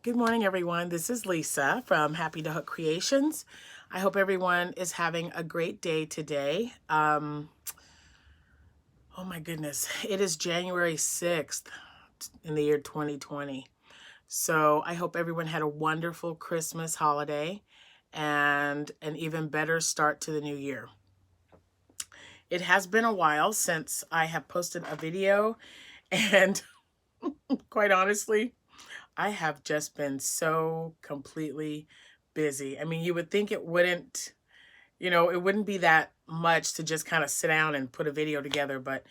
Good morning, everyone. This is Lisa from Happy to Hook Creations. I hope everyone is having a great day today. Oh my goodness, it is January 6th in the year 2020. So I hope everyone had a wonderful Christmas holiday and an even better start to the new year. It has been a while since I have posted a video, and quite honestly, I have just been so completely busy. I mean, you would think it wouldn't be that much to just kind of sit down and put a video together. But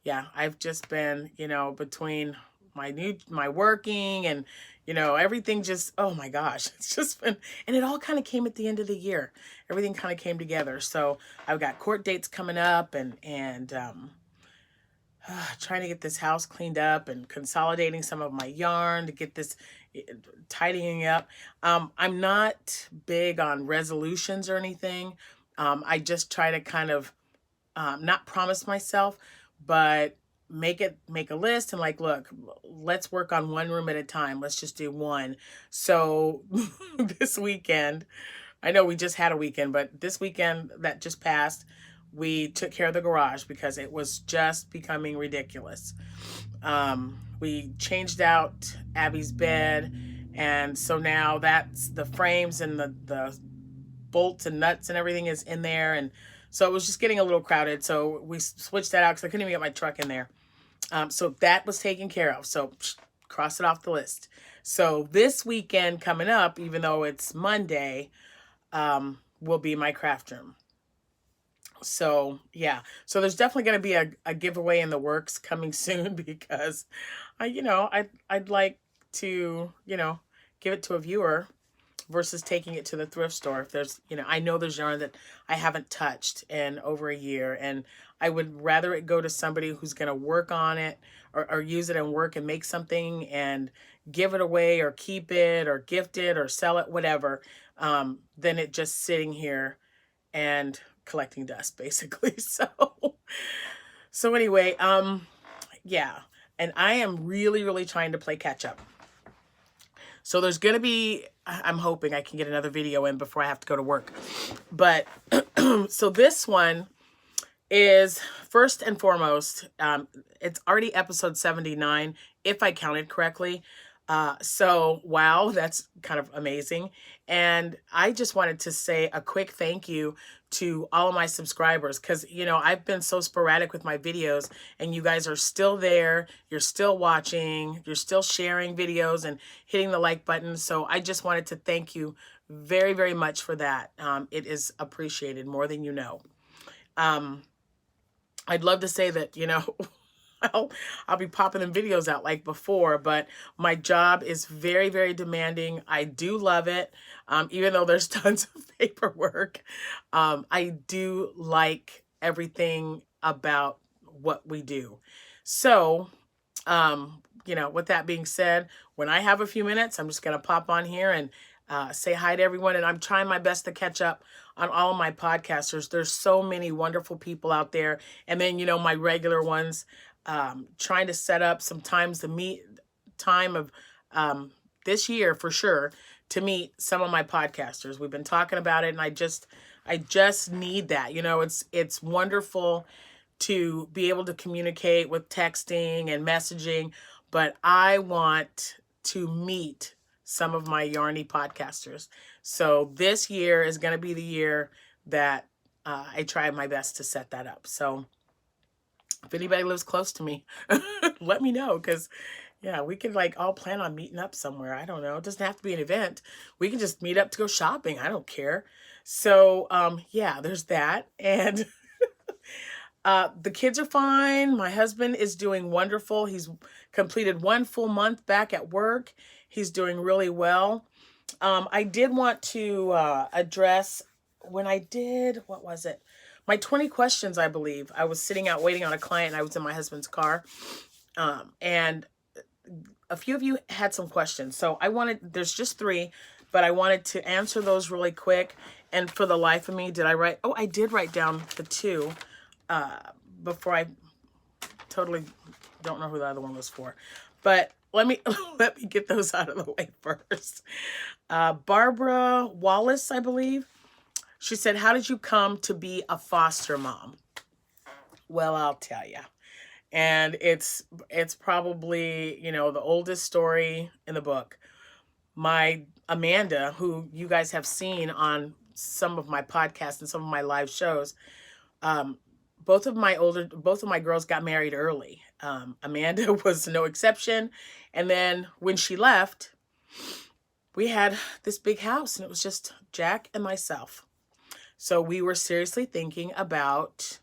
yeah, I've just been, between my working and, everything just, oh my gosh, it's just been, and it all kind of came at the end of the year. Everything kind of came together. So I've got court dates coming up and trying to get this house cleaned up and consolidating some of my yarn to get this tidying up. I'm not big on resolutions or anything. I just try to kind of not promise myself, but make a list and like, look, let's work on one room at a time. Let's just do one. So this weekend, I know we just had a weekend, but this weekend that just passed, we took care of the garage because it was just becoming ridiculous. We changed out Abby's bed, and so now that's the frames and the bolts and nuts and everything is in there, and so it was just getting a little crowded. So we switched that out because I couldn't even get my truck in there. So that was taken care of. So cross it off the list. So this weekend coming up, even though it's Monday, will be my craft room. So yeah, so there's definitely going to be a giveaway in the works coming soon because I'd like to, give it to a viewer versus taking it to the thrift store. If there's, I know there's yarn that I haven't touched in over a year, and I would rather it go to somebody who's going to work on it or use it and work and make something and give it away or keep it or gift it or sell it, whatever, than it just sitting here and collecting dust, basically. So anyway, yeah, and I am really, really trying to play catch up. So there's going to be, I'm hoping I can get another video in before I have to go to work. But so this one is first and foremost, it's already episode 79, if I counted correctly. So wow, that's kind of amazing. And I just wanted to say a quick thank you to all of my subscribers because, I've been so sporadic with my videos and you guys are still there. You're still watching. You're still sharing videos and hitting the like button. So I just wanted to thank you very, very much for that. It is appreciated more than you know. I'd love to say that, I'll be popping them videos out like before, but my job is very, very demanding. I do love it. Even though there's tons of paperwork, I do like everything about what we do. So, with that being said, when I have a few minutes, I'm just going to pop on here and say hi to everyone. And I'm trying my best to catch up on all of my podcasters. There's so many wonderful people out there. And then, my regular ones, trying to set up some times to meet time of this year for sure to meet some of my podcasters. We've been talking about it, and I just need that. It's wonderful to be able to communicate with texting and messaging, but I want to meet some of my Yarny podcasters. So this year is going to be the year that I try my best to set that up. So if anybody lives close to me, let me know, because yeah, we could like all plan on meeting up somewhere. I don't know. It doesn't have to be an event. We can just meet up to go shopping. I don't care. So yeah, there's that. And the kids are fine. My husband is doing wonderful. He's completed 1 full month back at work. He's doing really well. I did want to address when I did, what was it? My 20 questions, I believe. I was sitting out waiting on a client. And I was in my husband's car. And a few of you had some questions. So there's just 3, but I wanted to answer those really quick. And for the life of me, I did write down the 2 before I totally don't know who the other one was for. But let me let me get those out of the way first. Barbara Wallace, I believe. She said, "How did you come to be a foster mom?" Well, I'll tell you. And it's probably, the oldest story in the book. My Amanda, who you guys have seen on some of my podcasts and some of my live shows, um, both of my girls got married early. Amanda was no exception. And then when she left, we had this big house and it was just Jack and myself. So we were seriously thinking about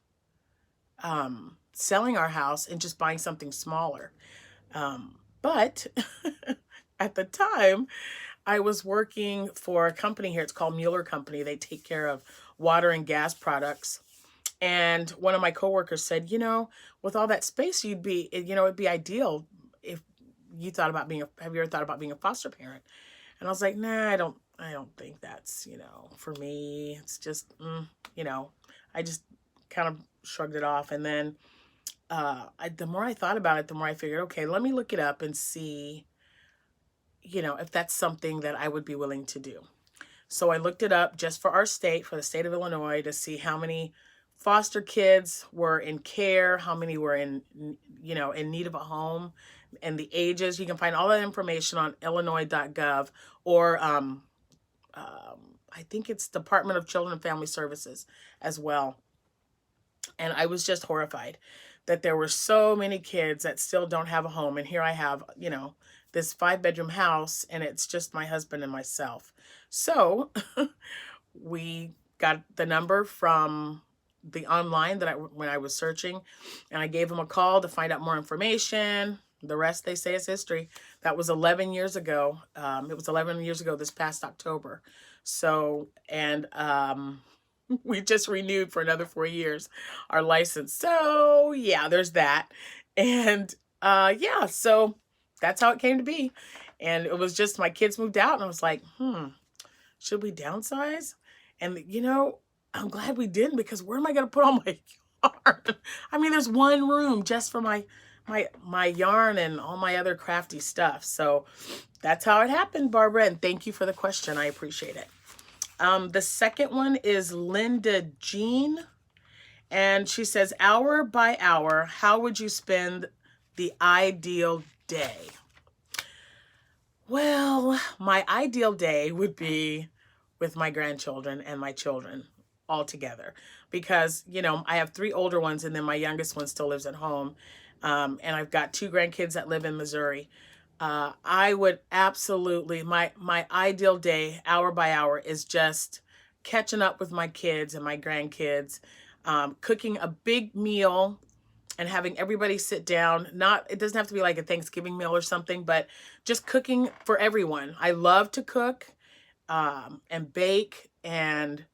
selling our house and just buying something smaller. But at the time, I was working for a company here. It's called Mueller Company. They take care of water and gas products. And one of my coworkers said, with all that space, it'd be ideal if you thought about have you ever thought about being a foster parent? And I was like, nah, I don't think that's, for me. It's just, I just kind of shrugged it off. And then the more I thought about it, the more I figured, okay, let me look it up and see, if that's something that I would be willing to do. So I looked it up just for our state, for the state of Illinois, to see how many foster kids were in care, how many were in need of a home, and the ages. You can find all that information on illinois.gov or I think it's Department of Children and Family Services as well. And I was just horrified that there were so many kids that still don't have a home. And here I have, this 5-bedroom house, and it's just my husband and myself. So we got the number from the online when I was searching, and I gave him a call to find out more information. The rest, they say, is history. That was 11 years ago. It was 11 years ago this past October. So, and we just renewed for another 4 years our license. So yeah, there's that. And yeah, so that's how it came to be. And it was just my kids moved out, and I was like, should we downsize? And I'm glad we didn't, because where am I going to put all my yarn? I mean, there's one room just for my yarn and all my other crafty stuff. So that's how it happened, Barbara. And thank you for the question. I appreciate it. The second one is Linda Jean. And she says, hour by hour, how would you spend the ideal day? Well, my ideal day would be with my grandchildren and my children all together, because, I have 3 older ones, and then my youngest one still lives at home. And I've got 2 grandkids that live in Missouri. I would absolutely, my ideal day, hour by hour, is just catching up with my kids and my grandkids, cooking a big meal and having everybody sit down. It doesn't have to be like a Thanksgiving meal or something, but just cooking for everyone. I love to cook and bake, and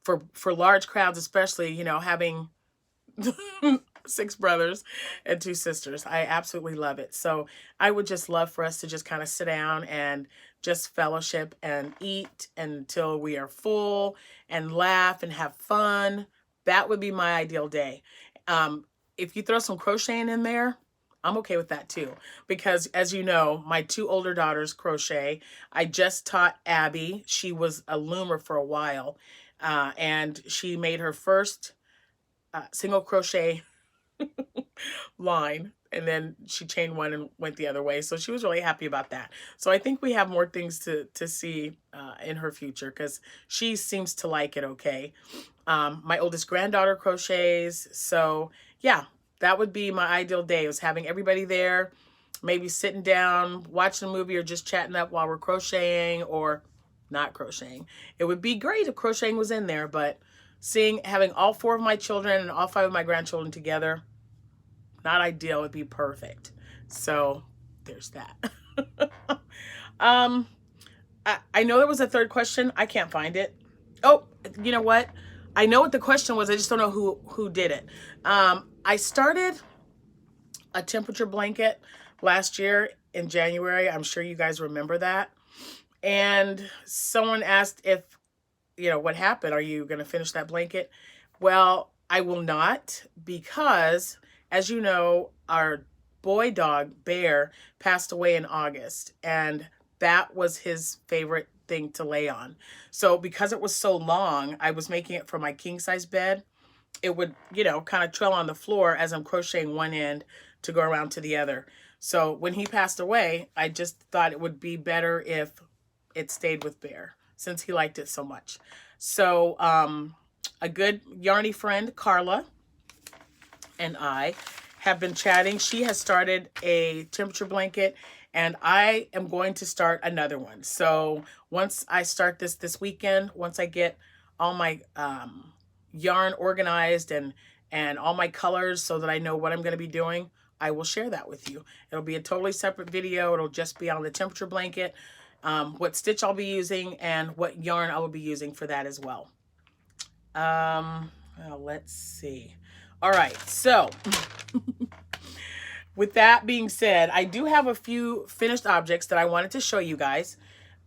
for large crowds, especially, having 6 brothers and 2 sisters. I absolutely love it. So I would just love for us to just kind of sit down and just fellowship and eat until we are full, and laugh and have fun. That would be my ideal day. If you throw some crocheting in there, I'm okay with that too, because as you know, my 2 older daughters crochet. I just taught Abby. She was a loomer for a while, and she made her first single crochet line, and then she chained one and went the other way. So she was really happy about that. So I think we have more things to see in her future, because she seems to like it okay. My oldest granddaughter crochets. So yeah, that would be my ideal day, was having everybody there, maybe sitting down, watching a movie, or just chatting up while we're crocheting or not crocheting. It would be great if crocheting was in there, but having all 4 of my children and all 5 of my grandchildren together, not ideal. It'd be perfect. So there's that. I know there was a third question. I can't find it. Oh, you know what? I know what the question was. I just don't know who did it. I started a temperature blanket last year in January. I'm sure you guys remember that. And someone asked if, what happened? Are you going to finish that blanket? Well, I will not, because as you know, our boy dog, Bear, passed away in August, and that was his favorite thing to lay on. So because it was so long, I was making it for my king size bed. It would, you know, kind of trail on the floor as I'm crocheting one end to go around to the other. So when he passed away, I just thought it would be better if it stayed with Bear since he liked it so much. So a good yarny friend, Carla, and I have been chatting. She has started a temperature blanket, and I am going to start another one. So once I start this weekend, once I get all my yarn organized and all my colors so that I know what I'm going to be doing, I will share that with you. It'll be a totally separate video. It'll just be on the temperature blanket, what stitch I'll be using, and what yarn I will be using for that as well. Well, let's see. All right, so with that being said, I do have a few finished objects that I wanted to show you guys.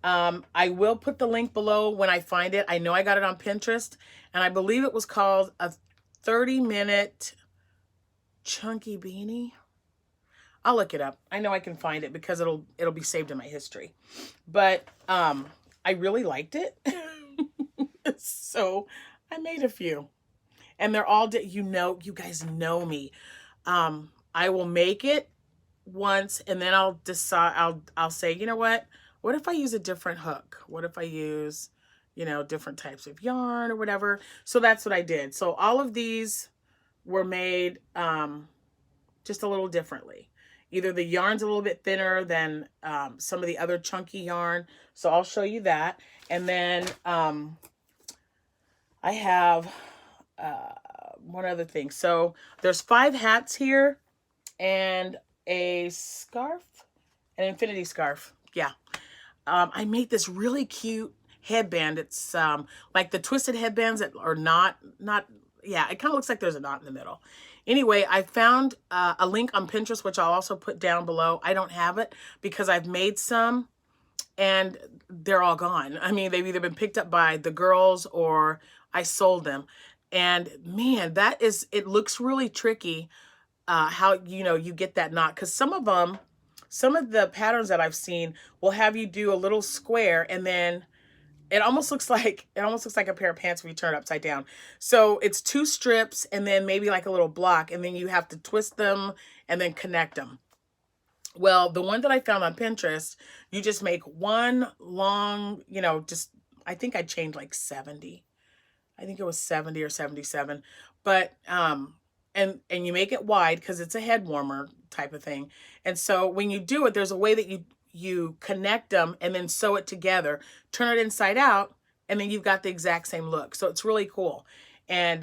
I will put the link below when I find it. I know I got it on Pinterest, and I believe it was called a 30-minute chunky beanie. I'll look it up. I know I can find it because it'll be saved in my history. But I really liked it. So I made a few. And they're all, you know, you guys know me. I will make it once and then I'll decide, I'll say, you know what if I use a different hook? What if I use, you know, different types of yarn or whatever? So that's what I did. So all of these were made just a little differently. Either the yarn's a little bit thinner than some of the other chunky yarn. So I'll show you that. And then I have one other thing. So there's 5 hats here and a scarf, an infinity scarf. Yeah. I made this really cute headband. It's like the twisted headbands that are not, yeah, it kind of looks like there's a knot in the middle. Anyway, I found a link on Pinterest, which I'll also put down below. I don't have it because I've made some and they're all gone. I mean, they've either been picked up by the girls or I sold them. And man, it looks really tricky how, you know, you get that knot. Because some of the patterns that I've seen will have you do a little square and then it almost looks like a pair of pants when you turn it upside down. So it's 2 strips and then maybe like a little block, and then you have to twist them and then connect them. Well, the one that I found on Pinterest, you just make one long, you know, I think I chained like 70. I think it was 70 or 77. But and you make it wide because it's a head warmer type of thing. And so when you do it, there's a way that you connect them and then sew it together, turn it inside out, and then you've got the exact same look. So it's really cool. And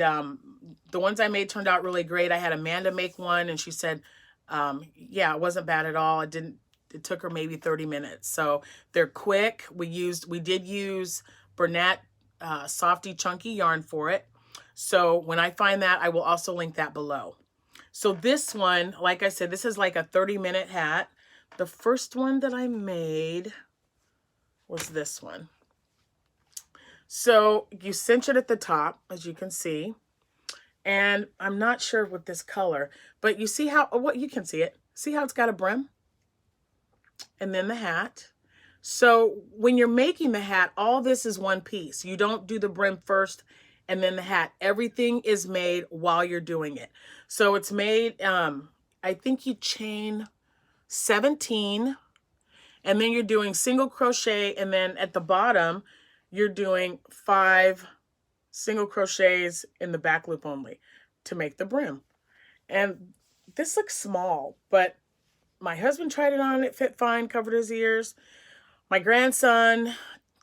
the ones I made turned out really great. I had Amanda make one and she said, yeah, it wasn't bad at all. It took her maybe 30 minutes. So they're quick. We did use Bernat Softy Chunky yarn for it. So when I find that, I will also link that below. So this one, like I said, this is like a 30-minute hat. The first one that I made was this one. So you cinch it at the top, as you can see. And I'm not sure with this color, but you see how, what you can see it. See how it's got a brim? And then the hat. So when you're making the hat, all this is one piece. You don't do the brim first and then the hat. Everything is made while you're doing it. So it's made, I think you chain 17 and then you're doing single crochet, and then at the bottom you're doing 5 single crochets in the back loop only to make the brim. And this looks small, but my husband tried it on, it fit fine, covered his ears. My grandson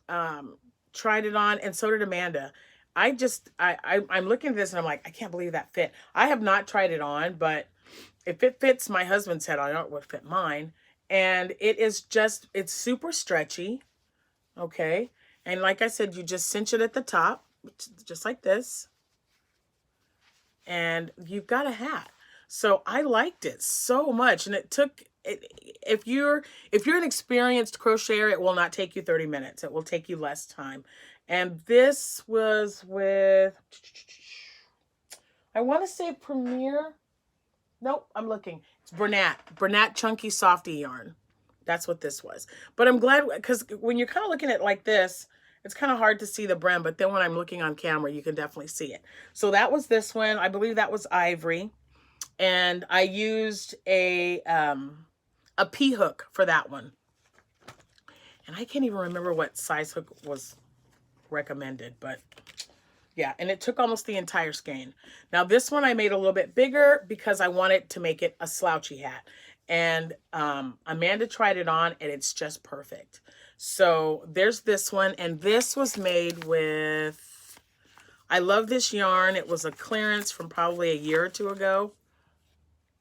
tried it on, and so did Amanda. I'm looking at this and I'm like, I can't believe that fit. I have not tried it on, but if it fits my husband's head, I know it would fit mine. And it's super stretchy. Okay. And like I said, you just cinch it at the top, just like this. And you've got a hat. So I liked it so much. And it took, if you're an experienced crocheter, it will not take you 30 minutes. It will take you less time. And this was with, I want to say Premier. Nope, I'm looking. Bernat Chunky Softy yarn. That's what this was. But I'm glad, because when you're kind of looking at it like this, it's kind of hard to see the brim, but then when I'm looking on camera, you can definitely see it. So that was this one. I believe that was ivory. And I used a P-hook for that one. And I can't even remember what size hook was recommended, but yeah, and it took almost the entire skein. Now this one I made a little bit bigger because I wanted to make it a slouchy hat. And Amanda tried it on and it's just perfect. So there's this one, and this was made with, I love this yarn. It was a clearance from probably a year or two ago.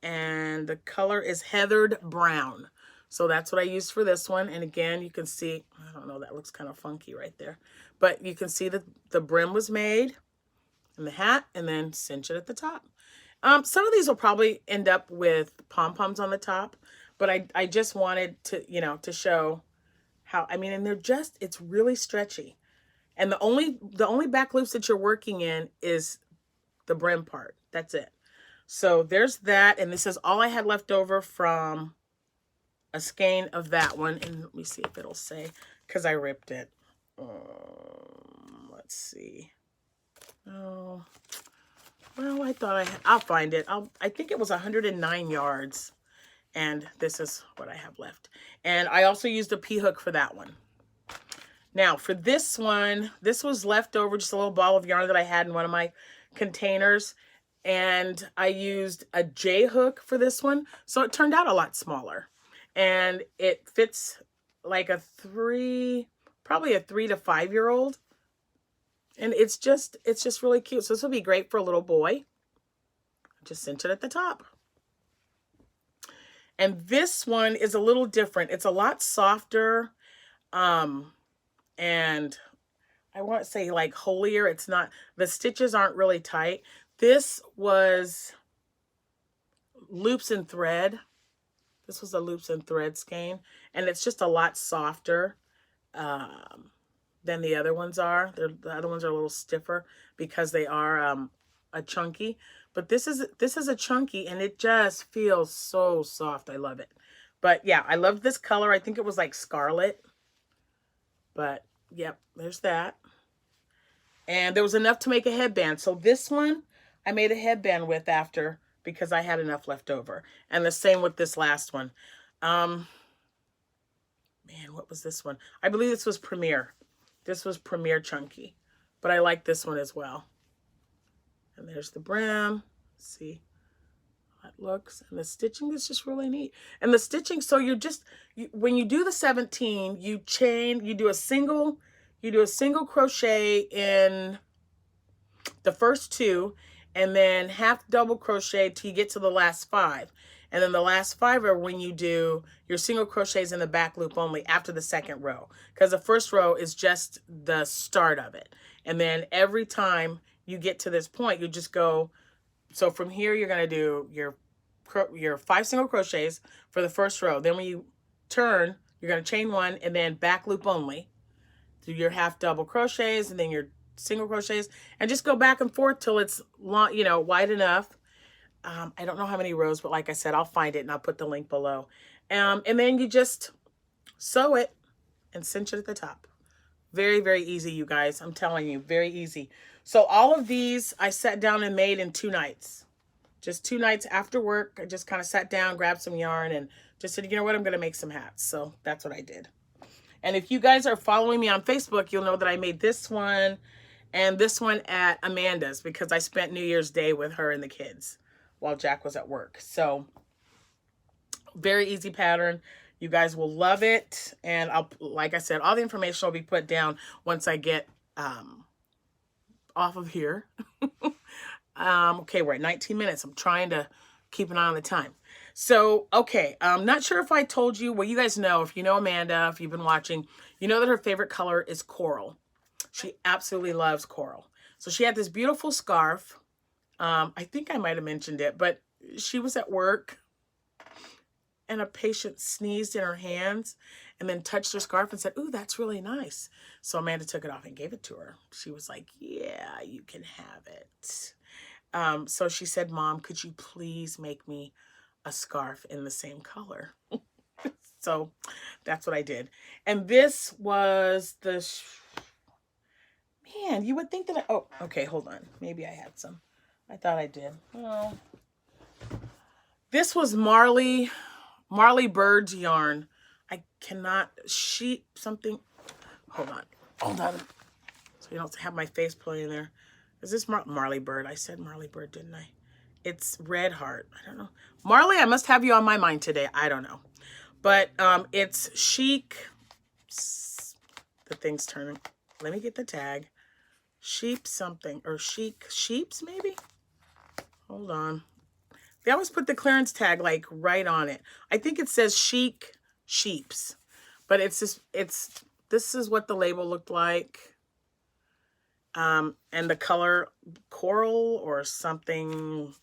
And the color is Heathered Brown. So that's what I used for this one. And again, you can see, I don't know, that looks kind of funky right there. But you can see that the brim was made in the hat and then cinch it at the top. Some of these will probably end up with pom-poms on the top, but I just wanted to, you know, to show how, I mean, and they're just, it's really stretchy. And the only back loops that you're working in is the brim part. That's it. So there's that. And this is all I had left over from a skein of that one. And let me see if it'll say, because I ripped it. Let's see. Oh, well, I thought I'll find it. I think it was 109 yards. And this is what I have left. And I also used a P-hook for that one. Now for this one, this was left over, just a little ball of yarn that I had in one of my containers. And I used a J-hook for this one. So it turned out a lot smaller. And it fits like probably a 3 to 5 year old. And it's just really cute. So this will be great for a little boy. Just cinch it at the top. And this one is a little different. It's a lot softer. And I want to say like holier. It's not, the stitches aren't really tight. This was loops and thread. This was a loops and thread skein. And it's just a lot softer than the other ones are. The other ones are a little stiffer because they are a chunky. But this is a chunky, and it just feels so soft. I love it. But yeah, I love this color. I think it was like scarlet. But yep, there's that. And there was enough to make a headband. So this one I made a headband with after, because I had enough left over. And the same with this last one. Man, what was this one? I believe this was Premier. This was Premier Chunky. But I like this one as well. And there's the brim. Let's see how it looks. And the stitching is just really neat. And the stitching, so when you do the 17, you do a single crochet in the first 2, and then half double crochet till you get to the last 5. And then the last 5 are when you do your single crochets in the back loop only after the second row. Because the first row is just the start of it. And then every time you get to this point, you just go, so from here you're going to do your 5 single crochets for the first row. Then when you turn, you're going to chain 1 and then back loop only. Do your half double crochets and then your single crochets, and just go back and forth till it's long, you know, wide enough. I don't know how many rows, but like I said, I'll find it and I'll put the link below. And then you just sew it and cinch it at the top. Very, very easy, you guys. I'm telling you, very easy. So all of these I sat down and made in 2 nights. Just 2 nights after work. I just kind of sat down, grabbed some yarn, and just said, you know what, I'm going to make some hats. So that's what I did. And if you guys are following me on Facebook, you'll know that I made this one and this one at Amanda's, because I spent New Year's Day with her and the kids while Jack was at work. So very easy pattern. You guys will love it. And like I said, all the information will be put down once I get off of here. Okay, we're at 19 minutes. I'm trying to keep an eye on the time. So, okay, I'm not sure if I told you. Well, you guys know, if you know Amanda, if you've been watching, you know that her favorite color is coral. She absolutely loves coral. So she had this beautiful scarf. I think I might have mentioned it, but she was at work and a patient sneezed in her hands and then touched her scarf and said, "Ooh, that's really nice." So Amanda took it off and gave it to her. She was like, "Yeah, you can have it." So she said, "Mom, could you please make me a scarf in the same color. So that's what I did. And this was the, man, you would think that oh, okay, hold on. Maybe I had some. I thought I did. Oh. This was Marley Bird's yarn. I cannot sheep something. Hold on. So you don't have my face playing there. Is this Marley Bird? I said Marley Bird, didn't I? It's Red Heart. I don't know. Marley, I must have you on my mind today. I don't know. But it's chic. The thing's turning. Let me get the tag. Sheep something. Or chic. Sheeps, maybe? Hold on. They always put the clearance tag like right on it. I think it says chic sheeps. But it's just, this is what the label looked like. And the color coral or something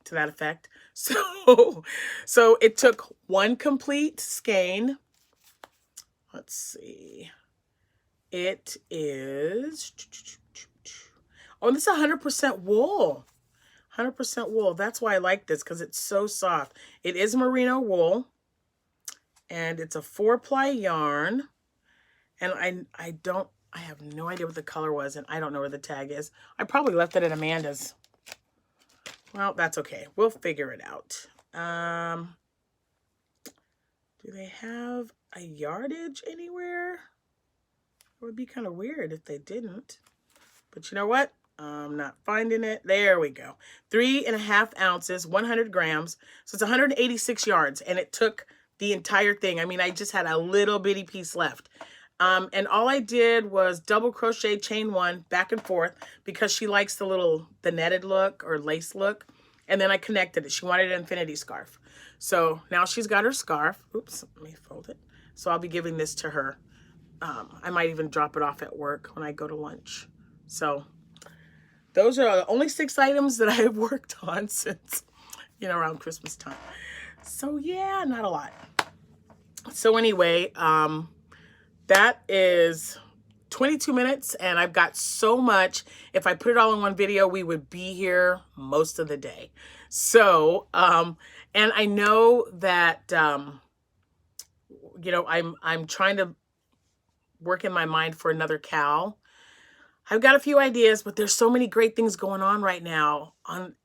to that effect. So it took one complete skein. Let's see. It is, oh, this is 100% wool. 100% wool. That's why I like this, because it's so soft. It is merino wool. And it's a 4-ply yarn. And I have no idea what the color was, and I don't know where the tag is. I probably left it at Amanda's. Well, that's okay. We'll figure it out. Do they have a yardage anywhere? It would be kind of weird if they didn't. But you know what? I'm not finding it. There we go. 3.5 ounces, 100 grams. So it's 186 yards, and it took the entire thing. I mean, I just had a little bitty piece left. And all I did was double crochet chain 1 back and forth because she likes the netted look or lace look. And then I connected it. She wanted an infinity scarf. So now she's got her scarf. Oops, let me fold it. So I'll be giving this to her. I might even drop it off at work when I go to lunch. So those are the only 6 items that I have worked on since, around Christmas time. So yeah, not a lot. So anyway, that is 22 minutes, and I've got so much. If I put it all in one video, we would be here most of the day. So, and I know that, I'm trying to work in my mind for another cowl. I've got a few ideas, but there's so many great things going on right now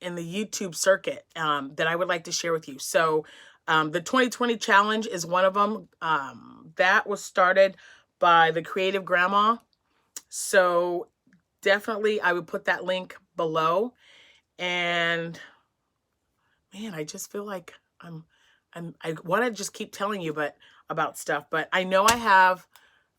in the YouTube circuit that I would like to share with you. So the 2020 challenge is one of them. That was started by the Creative Grandma. So definitely I would put that link below. And man, I just feel like I want to just keep telling you about stuff, but I know I have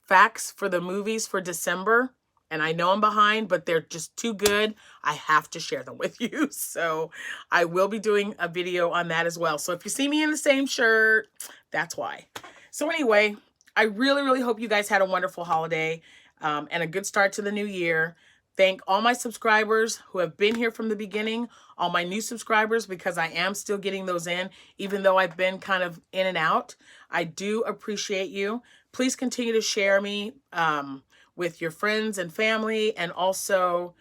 facts for the movies for December, and I know I'm behind, but they're just too good. I have to share them with you. So I will be doing a video on that as well. So if you see me in the same shirt, that's why. So anyway, I really, really hope you guys had a wonderful holiday and a good start to the new year. Thank all my subscribers who have been here from the beginning, all my new subscribers, because I am still getting those in, even though I've been kind of in and out. I do appreciate you. Please continue to share me with your friends and family. And also,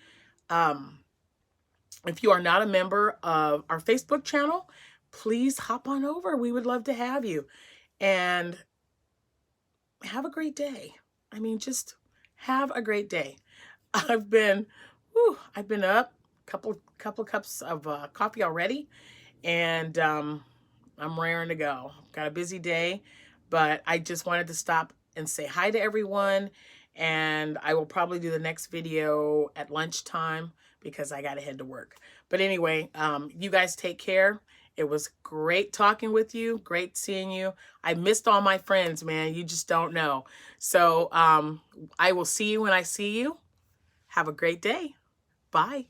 if you are not a member of our Facebook channel, please hop on over. We would love to have you. And have a great day. I mean, just have a great day. I've been up couple cups of coffee already, and I'm raring to go. Got a busy day, but I just wanted to stop and say hi to everyone, and I will probably do the next video at lunchtime because I got to head to work. But anyway, you guys take care. It was great talking with you. Great seeing you. I missed all my friends, man. You just don't know. So I will see you when I see you. Have a great day. Bye.